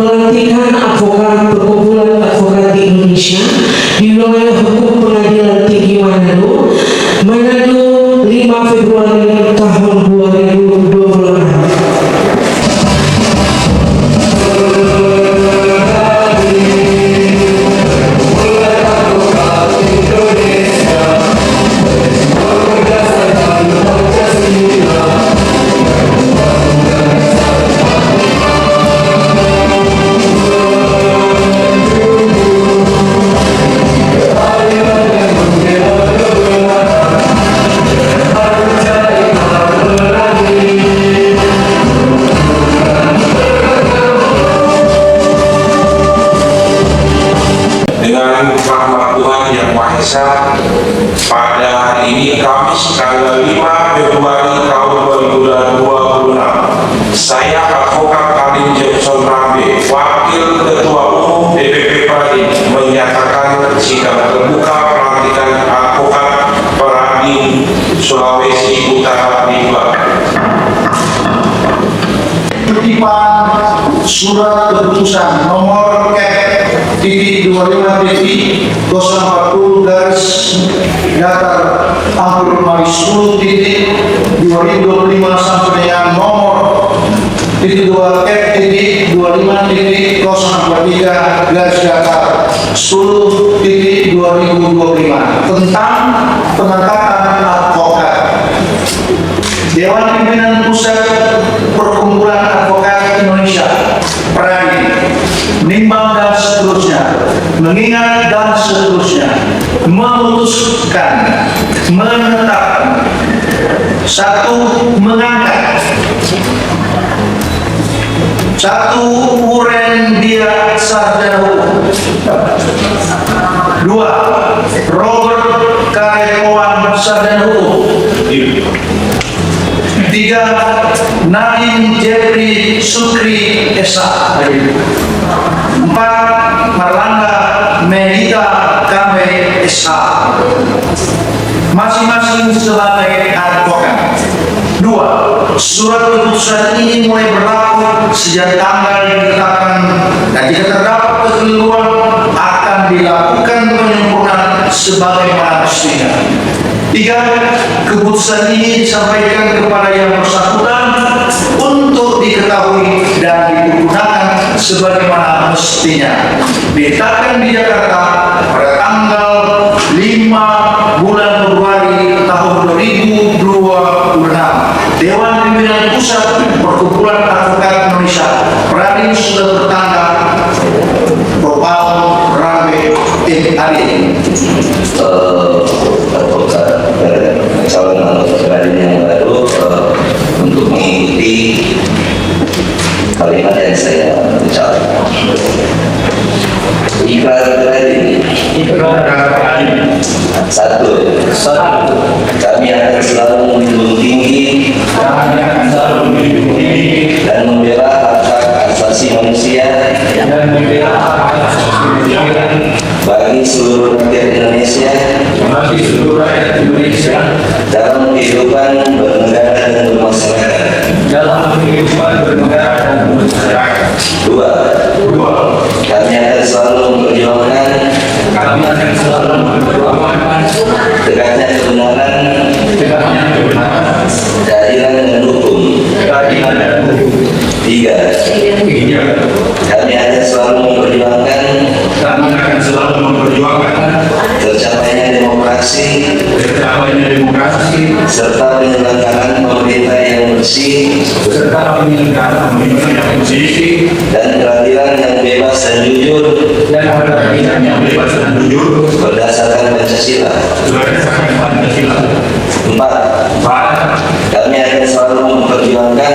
pelantikan advokat Perkumpulan Advokat di Indonesia di wilayah hukum Pengadilan Tinggi Manado, 5 Februari tahun 2026. Dengan rahmat Tuhan Yang Maha Esa, pada hari ini Kamis tanggal 5 Februari tahun 2026, saya Advokat Kadin Jackson Rambe, Wakil Ketua Umum DPP Pradin, menyatakan sidang terbuka pelantikan Advokat Pradin Sulawesi Utara dibuka. Kutipan surat keputusan nomor K.25.040 garis datar angka 10.2025 sampai dengan nomor .2 K.25.043 garis datar 10.2025 tentang pengangkatan advokat. Dewan Pimpinan Pusat Perkumpulan Advokat Indonesia Pradin menimbang dan seterusnya, mengingat dan seterusnya, memutuskan, menetapkan, 1. Mengangkat 1. Uren Dia Sarjana Hukum, 2. Robert Karekoan Sarjana Hukum, 3. Nadine Jeffrey Sukri S.A. 4. Marlanda Melita Kame S.A. masing-masing sebagai advokat. 2. Surat keputusan ini mulai berlaku sejak tanggal yang ditetapkan, dan jika terdapat kekeliruan akan dilakukan penyempurnaan sebagaimana mestinya. 3. Keputusan ini disampaikan kepada yang bersangkutan untuk diketahui dan digunakan sebagaimana mestinya. Ditetapkan di Jakarta pada tanggal 5 bulan Februari tahun 2026. Dewan Pimpinan Pusat Perkumpulan Advokat Indonesia Pradin sudah bertanda Propal Rambe M.Adi. Calon anggota Pradin yang baru untuk mengikuti kalimat yang saya ucapkan. Ikrar Pradin. 1. Kami akan selalu menjunjung tinggi dan membela hak asasi manusia bagi seluruh rakyat Indonesia dalam kehidupan bernegara dan bermasyarakat. 2. Kami akan selalu memperjuangkan tegaknya kebenaran, keadilan dan hukum. 3. Kami akan selalu memperjuangkan tercapainya demokrasi serta penyelenggaraan pemerintah yang bersih dan peradilan yang bebas dan jujur berdasarkan Pancasila. 4. Kami akan selalu memperjuangkan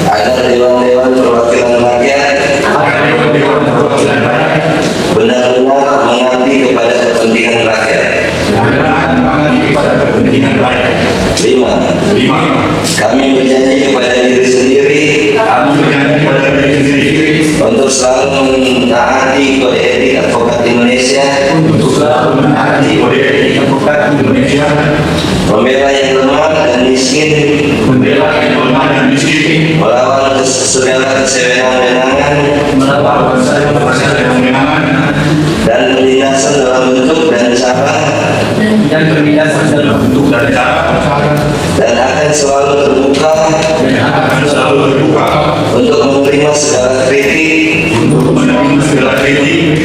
agar dewan-dewan perwakilan rakyat benar-benar mengabdi kepada kepentingan rakyat. 5. Kami berjanji kepada diri sendiri untuk selalu menaati kode etik advokat Indonesia, membela yang lemah dan miskin, melawan segala kesewenang-wenangan dan penindasan dalam bentuk dan cara dan akan selalu terbuka untuk menerima segala kritik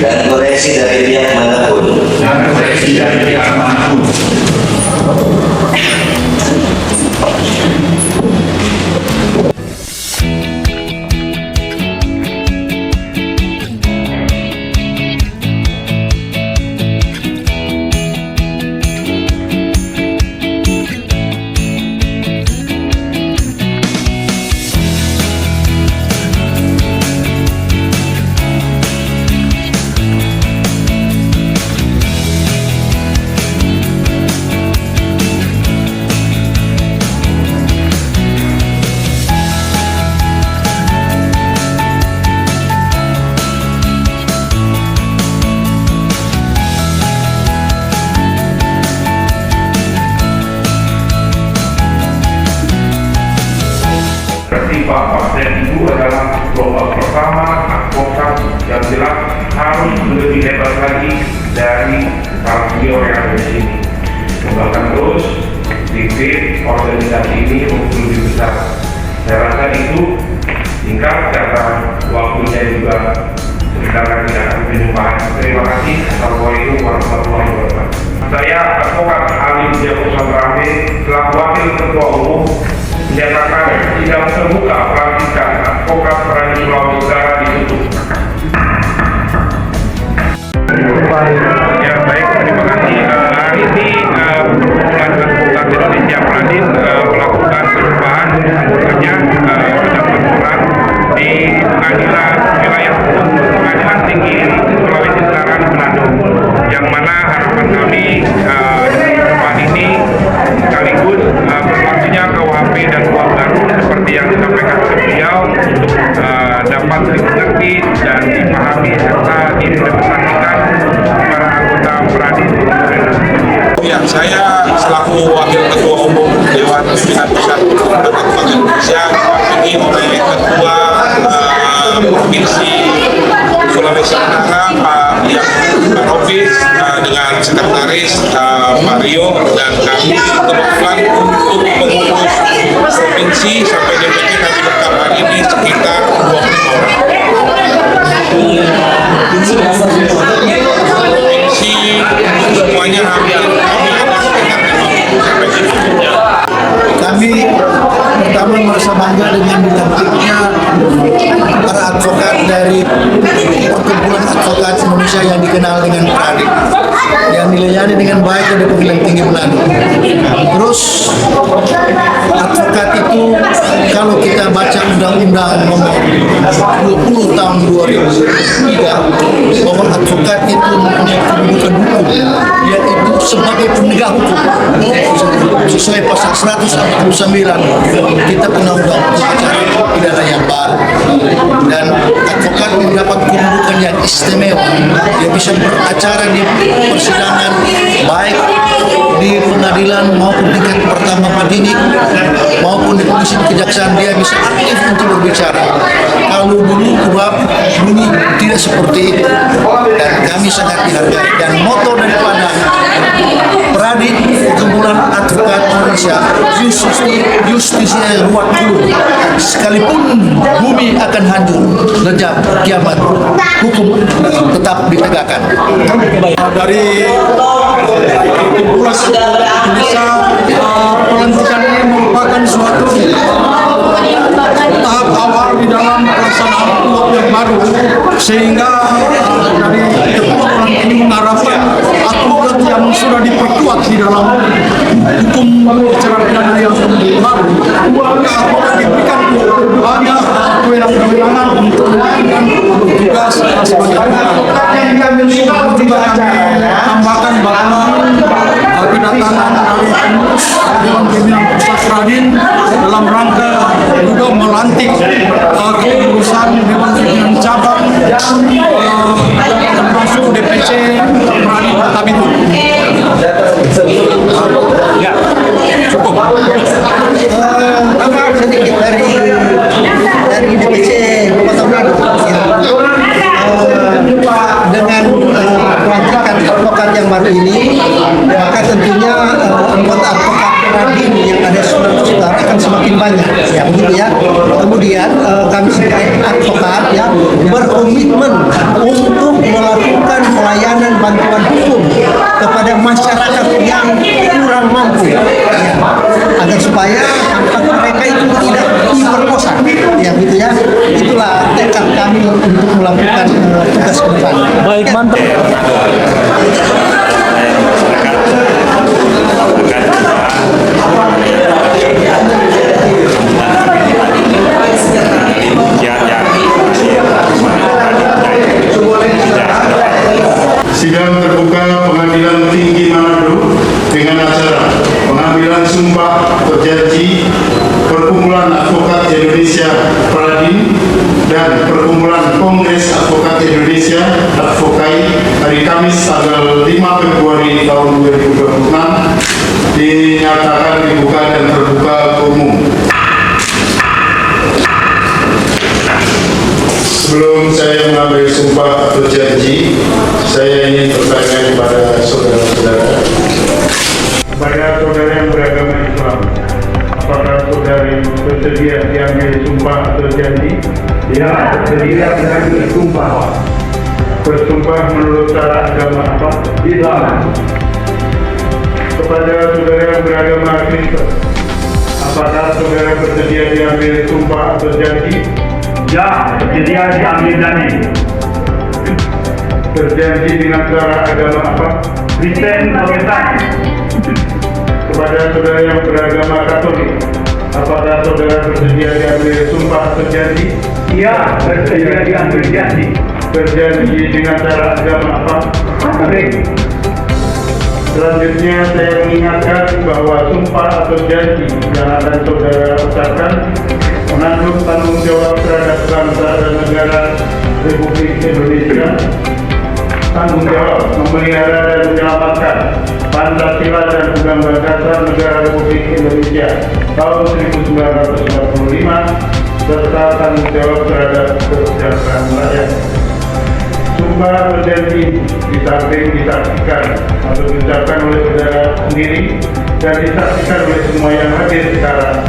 dan koreksi dari pihak manapun. Bapak dan Ibu adalah gelombang pertama advokat yang jelas harus lebih hebat lagi dari para senior yang ada di sini. Kembangkan terus dikit organisasi ini untuk lebih besar. Saya rasa itu singkat karena waktunya juga sebentar lagi akan penyumpahan. Terima kasih. Assalamualaikum warahmatullahi wabarakatuh. Saya advokat Alim Jefferson Rambe selaku wakil ketua umum menyatakan sidang terbuka pelantikan advokat Peradi Sulawesi Utara ditutup. Ya baik, terima kasih. Hari ini perkumpulan advokat Indonesia Pradin melakukan perubahan anggotanya sedang berperan di pengadilan wilayah hukum Pengadilan Tinggi Sulawesi Utara di Manado, yang mana harapan kami perubahan ini sekaligus berlakunya KUHP dan KUHP baru seperti yang disampaikan oleh beliau untuk dapat dimengerti dan dipahami serta diimplementasikan para anggota Pradin. Ya, saya selaku wakil ketua umum Dewan Pimpinan Pusat Advokat Indonesia didampingi oleh Ketua Provinsi Sulawesi Utara Pak Rofis dengan Sekretaris Pak Rio, dan kami kebetulan untuk mengurus provinsi sampai DPT kami berkabar ini sekitar 25 orang. Provinsi semuanya hampir kami ada sekitar 50 sampai 70. Kami pertama merasa bangga dengan dilantiknya para advokat dari Perkumpulan Advokat Indonesia yang dikenal dengan Pradin, yang dilayani dengan baik dari Pengadilan Tinggi Manado. Terus advokat itu kalau kita baca Undang-Undang Nomor 20 Tahun 2003 bahwa advokat itu mempunyai kedudukan hukum, yaitu sebagai penegak hukum sesuai pasal 149 Kitab Undang-Undang Acara Pidana yang baru. Dan advokat mendapat kedudukan yang istimewa, dia bisa beracara di persidangan baik di pengadilan maupun tingkat pertama pendidik maupun di komisi kejaksaan. Dia bisa aktif untuk berbicara. Kalau dulu kuhap bunyi tidak seperti itu, dan kami sangat dihargai. Dan moto daripada Pradin Perkumpulan Advokat Indonesia, Justisia Ruat Dulu, sekalipun bumi akan hancur lejap kiamat, hukum tetap ditegakkan. Dari Perkumpulan Indonesia, pelantikan ini merupakan suatu tahap awal di dalam pelaksanaan KUHP yang baru, sehingga dari Perkumpulan ini mengharapkan advokat yang sudah diperkuat di dalam hukum acara pidana yang baru, maka advokat diberikan banyak kewenangan untuk melakukan tugas sebagai advokat. Juga kami tambahkan bahwa kedatangan dari pengurus Dewan Pimpinan Pusat Pradin dalam rangka juga melantik kepengurusan Dewan Pimpinan Cabang termasuk DPC Pradin Kota Bitung. Ya, cukup. Sedikit dari DPC banyak ya begitu ya. Kemudian kami sebagai advokat ya berkomitmen untuk melakukan pelayanan bantuan hukum kepada masyarakat yang kurang mampu ya, agar supaya anak mereka itu tidak diperkosa ya begitu ya. Itulah tekad kami untuk melakukan tugas ke depan. Baik, mantap. Sidang terbuka Pengadilan Tinggi Manado dengan acara pengambilan sumpah berjanji Perkumpulan Advokat Indonesia Pradin dan Perkumpulan Kongres Advokat Indonesia Advokai hari Kamis tanggal 5 Februari tahun 2026 dinyatakan dibuka dan terbuka umum. Sebelum saya mengambil sumpah atau janji, saya ingin bertanya kepada saudara-saudara. Kepada saudara yang beragama Islam, apakah saudari bersedia diambil sumpah atau janji? Ya, bersedia diambil sumpah. Bersumpah menurut cara agama apa? Islam. Kepada saudara yang beragama Kristen, apakah saudara bersedia diambil sumpah atau janji? Ya, bersedia diambil janji. Berjanji dengan cara agama apa? Kristen Protestan. Kepada saudara yang beragama Katolik, apakah saudara bersedia diambil sumpah atau janji? Ya, bersedia diambil janji. Berjanji dengan cara agama apa? Katolik. Selanjutnya saya mengingatkan bahwa sumpah atau janji yang akan saudara ucapkan menanggung tanggung jawab terhadap bangsa dan negara Republik Indonesia, tanggung jawab memelihara dan menyelamatkan Pancasila dan Undang-Undang Dasar Negara Republik Indonesia tahun 1945 serta tanggung jawab terhadap kesejahteraan rakyat. Sumpah berjanji disaksikan atau diucapkan oleh saudara sendiri dan disaksikan oleh semua yang hadir sekarang.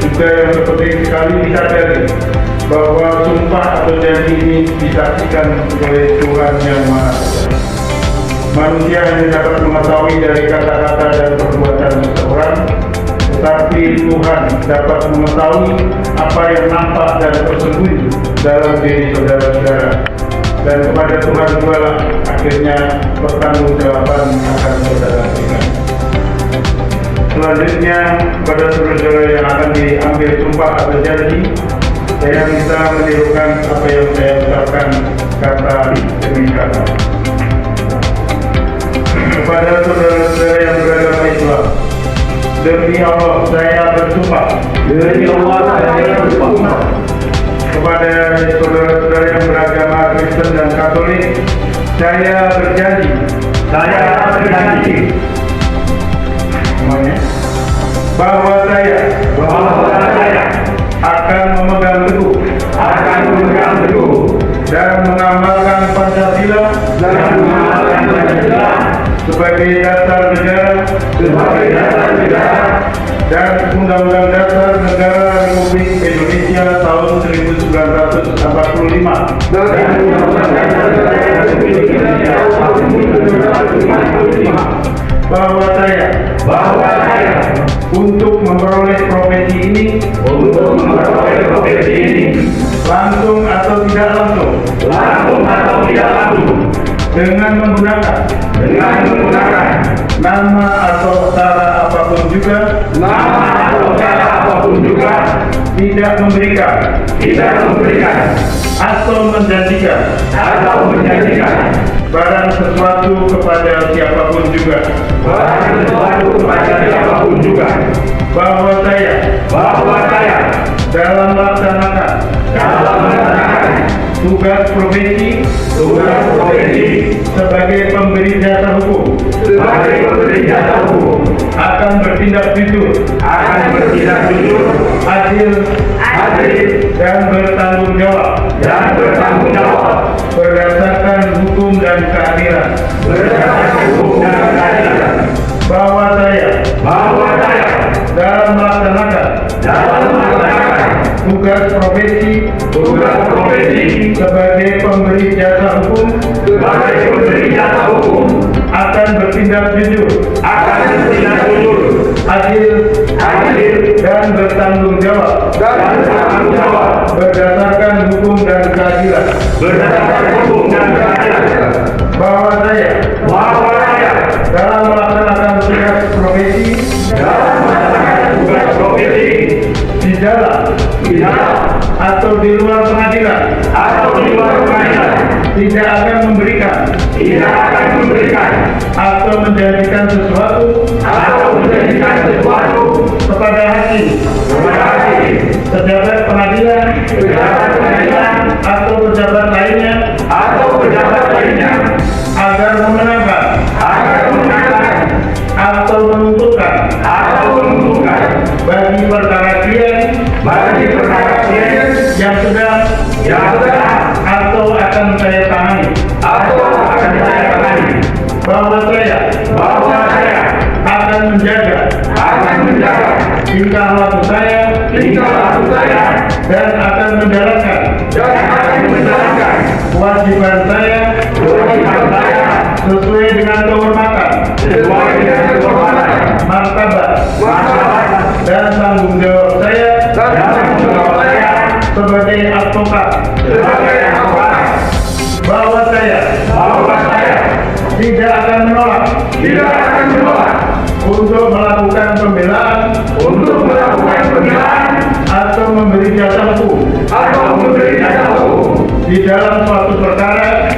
Juga yang penting sekali disadari bahwa sumpah atau janji ini disaksikan oleh Tuhan Yang Maha Esa. Manusia hanya dapat mengetahui dari kata-kata dan perbuatan seseorang, tetapi Tuhan dapat mengetahui apa yang nampak dan tersembunyi dalam diri saudara-saudara. Dan kepada Tuhan jualah akhirnya pertanggungjawaban akan saudara berikan. Selanjutnya kepada saudara-saudara yang akan diambil sumpah atau janji, saya minta menirukan apa yang saya ucapkan kata demi kata. Kepada saudara-saudara yang beragama Islam, demi Allah saya bersumpah. Demi Allah saya bersumpah. Kepada saudara-saudara yang beragama Kristen dan Katolik, saya berjanji. Saya berjanji. Semuanya. Bahwa saya akan memegang teguh dan mengamalkan Pancasila sebagai dasar negara dan Undang-Undang Dasar Negara Republik Indonesia tahun 1945 bahwa saya untuk memperoleh profesi ini langsung atau tidak langsung dengan menggunakan nama atau cara apapun juga tidak memberikan atau menjanjikan barang sesuatu kepada siapapun juga bahwa saya dalam melaksanakan tugas profesi sebagai pemberi jasa hukum akan bertindak jujur, adil dan bertanggung jawab berdasarkan hukum dan keadilan. Bahwa saya dalam melaksanakan tugas profesi sebagai pemberi jasa hukum akan bertindak jujur, adil dan bertanggung jawab berdasarkan hukum dan keadilan. Bahwa saya dalam melaksanakan tugas profesi di dalam atau di luar pengadilan tidak akan memberikan atau menjanjikan sesuatu kepada hakim, pejabat pengadilan atau pejabat lainnya agar memenangkan atau menuntutkan bagi perkara klien yang sedang atau akan saya tangani. Bahwa saya akan menjaga tingkah laku saya dan akan menjalankan kewajiban saya sesuai dengan kehormatan, martabat dan tanggung jawab saya sebagai advokat. Bahwa saya tidak akan menolak untuk melakukan pembelaan atau memberi jasa hukum di dalam suatu perkara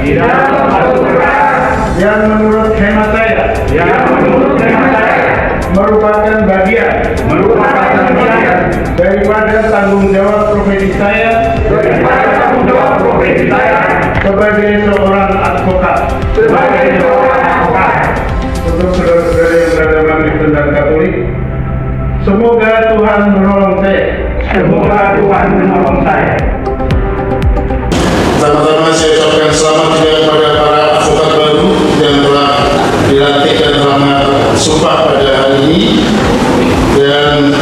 yang menurut hemat saya merupakan bagian daripada tanggung jawab profesi saya sebagai seorang advokat. Untuk saudara-saudara yang beragama Kristen dan Katolik, semoga Tuhan menolong saya. Pertama-tama saya ucapkan selamat juga kepada para advokat baru yang telah dilantik dan telah sumpah pada hari ini. Dan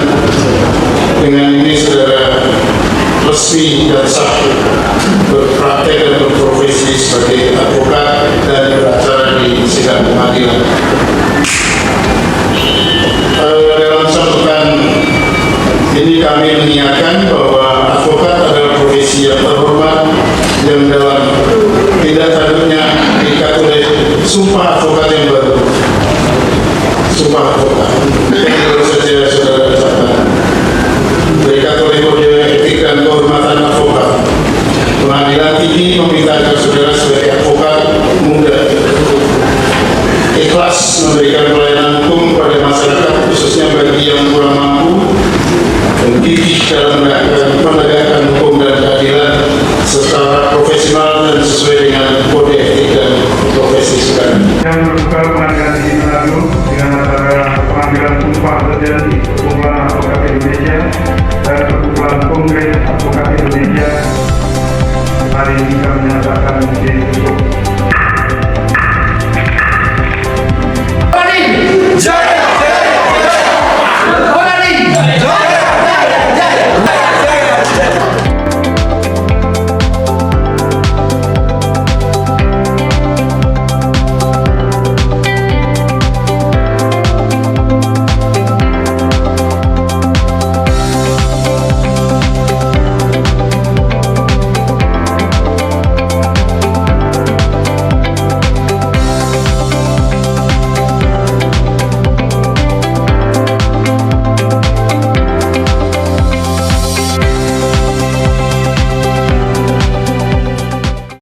dengan ini saudara resmi dan sah berpraktek dan berprofesi sebagai advokat dan beracara di sidang pengadilan. Dalam sambutan ini kami mengingatkan bahwa advokat adalah profesi yang terhormat yang dalam tidak tanduknya diikat oleh sumpah advokat yang baru. Sumpah advokat yang baru saja saudara ucapkan diikat oleh kode etik dan kehormatan advokat. Pengadilan tinggi meminta agar saudara sebagai advokat muda ikhlas memberikan pelayanan hukum kepada masyarakat, khususnya bagi yang kurang mampu, dan gigih dalam menegakkan hukum dan keadilan secara profesional dan sesuai dengan kode etik dan profesi sekarang. Yang membuka pengadilan di Manado dengan acara pengadilan sumpah terjadi Perkumpulan Advokat Indonesia dan Perkumpulan Kongres Advokat Indonesia. Hari ini kami menyatakan